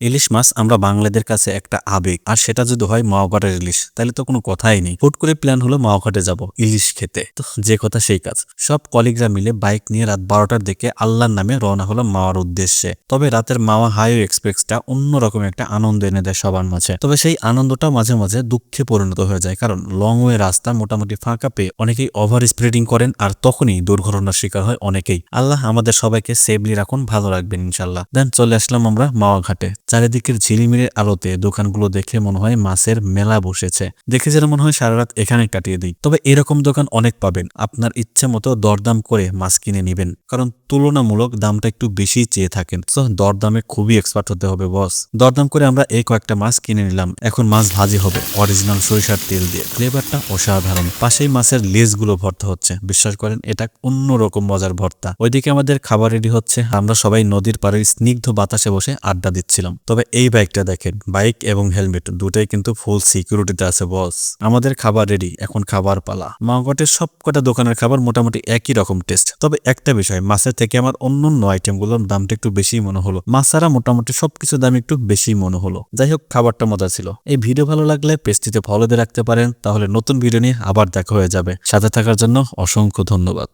ইলিশ মাছ আমরা বাঙালিদের কাছে একটা আবেগ, আর সেটা যদি হয় মাওঘাটের ইলিশ তাহলে তো কোনো কথাই নেই। হুট করে প্ল্যান হলো মাওঘাটে যাব ইলিশ খেতে, তো যে কথা সেই কাজ। সব কলিগরা মিলে বাইক নিয়ে রাত 12টার দিকে আল্লাহর নামে রওনা হলো মাওয়ার উদ্দেশ্যে। তবে রাতের মাওয়া হাইওয়ে এক্সপ্রেসটা অন্যরকম একটা আনন্দ এনে দেয় সবার মাঝে। তবে সেই আনন্দটা মাঝে মাঝে দুঃখে পরিণত হয়ে যায়, কারণ লং ওয়ে রাস্তা মোটামুটি ফাঁকা পেয়ে অনেকেই ওভার স্পিডিং করেন, আর তখনই দুর্ঘটনার শিকার হয় অনেকেই। আল্লাহ আমাদের সবাইকে সেফলি রাখুন, ভালো রাখবেন ইনশাল্লাহ। দেন চলে আসলাম আমরা মাওয়া ঘাটে। চারিদিকের ঝিলিমিলির আলোতে দোকানগুলো দেখে মনে হয় মাছের মেলা বসেছে। দেখে যেন মনে হয় সারা রাত এখানে কাটিয়ে দিই। তবে এরকম দোকান অনেক পাবেন, আপনার ইচ্ছে মতো দরদাম করে মাছ কিনে নিবেন, কারণ তুলনামূলক দামটা একটু বেশি চেয়ে থাকেন। সো দরদামে খুবই এক্সপার্ট হতে হবে বস। দরদাম করে আমরা এই কয়েকটা মাছ কিনে নিলাম। এখন মাছ ভাজি হবে অরিজিনাল সরিষার তেল দিয়ে, ফ্লেভারটা অসাধারণ। পাশেই মাছের লেজগুলো ভর্তা হচ্ছে, বিশ্বাস করেন এটা অন্যরকম মজার ভর্তা। ওইদিকে আমাদের খাবার রেডি হচ্ছে, আমরা সবাই নদীর পাড়ের স্নিগ্ধ বাতাসে বসে আড্ডা দিচ্ছিলাম। তবে এই বাইকটা দেখেন, বাইক এবং হেলমেট দুটাই কিন্তু ফুল সিকিউরিটিতে আছে বস। আমাদের খাবার রেডি, এখন খাবার পালা। মাওঘাটের সবকটা দোকানের খাবার মোটামুটি একই রকম টেস্ট। তবে একটা বিষয়, মাছের থেকে আমার অন্য আইটেমগুলোর দামটা একটু বেশি মনে হলো। মাছ ছাড়া মোটামুটি সবকিছু দাম একটু বেশি মনে হলো। যাই হোক, খাবারটা মজা ছিল। এই ভিডিও ভালো লাগলে পেজটিতে ফলো দিয়ে রাখতে পারেন, তাহলে নতুন ভিডিও নিয়ে আবার দেখা হয়ে যাবে। সাথে থাকার জন্য অসংখ্য ধন্যবাদ।